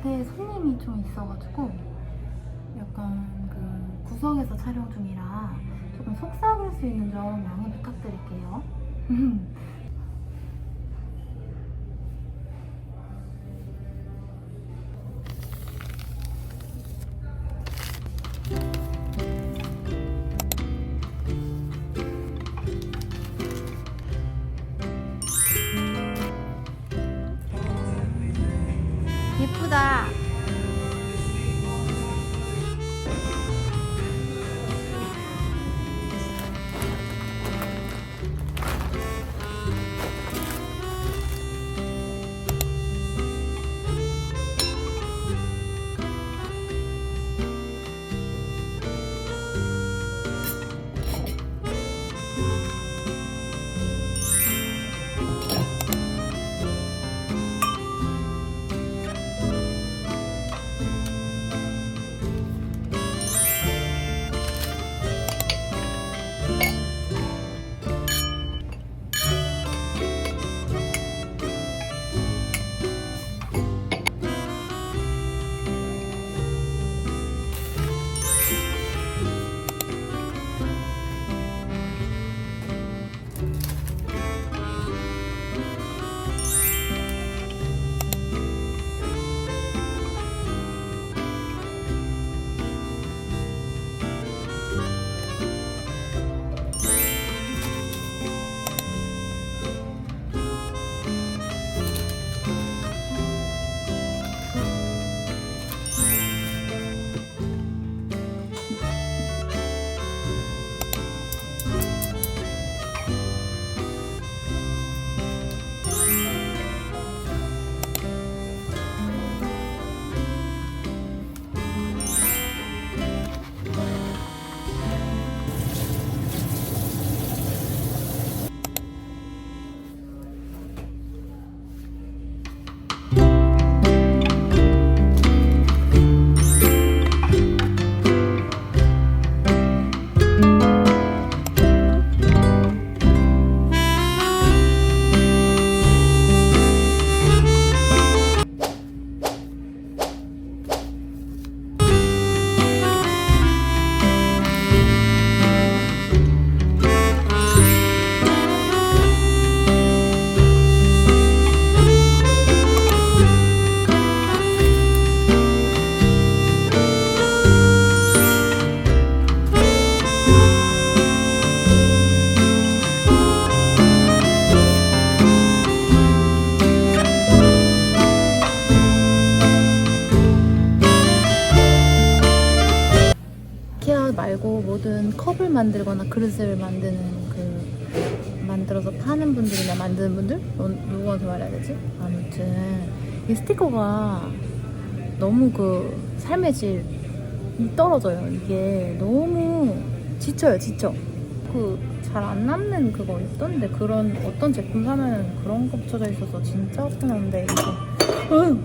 가게에 손님이 좀 있어가지고 약간 그 구석에서 촬영 중이라 조금 속삭일 수 있는 점 양해 부탁드릴게요. 예쁘다. 이케아 말고 모든 컵을 만들거나 그릇을 만드는 만들어서 파는 분들이나 만드는 분들? 누구한테 말해야 되지? 아무튼 이 스티커가 너무 삶의 질이 떨어져요. 이게 너무 지쳐요, 지쳐. 잘 안 남는 그거 있던데, 그런 어떤 제품 사면 그런 거 붙여져 있어서 진짜 편한데 이거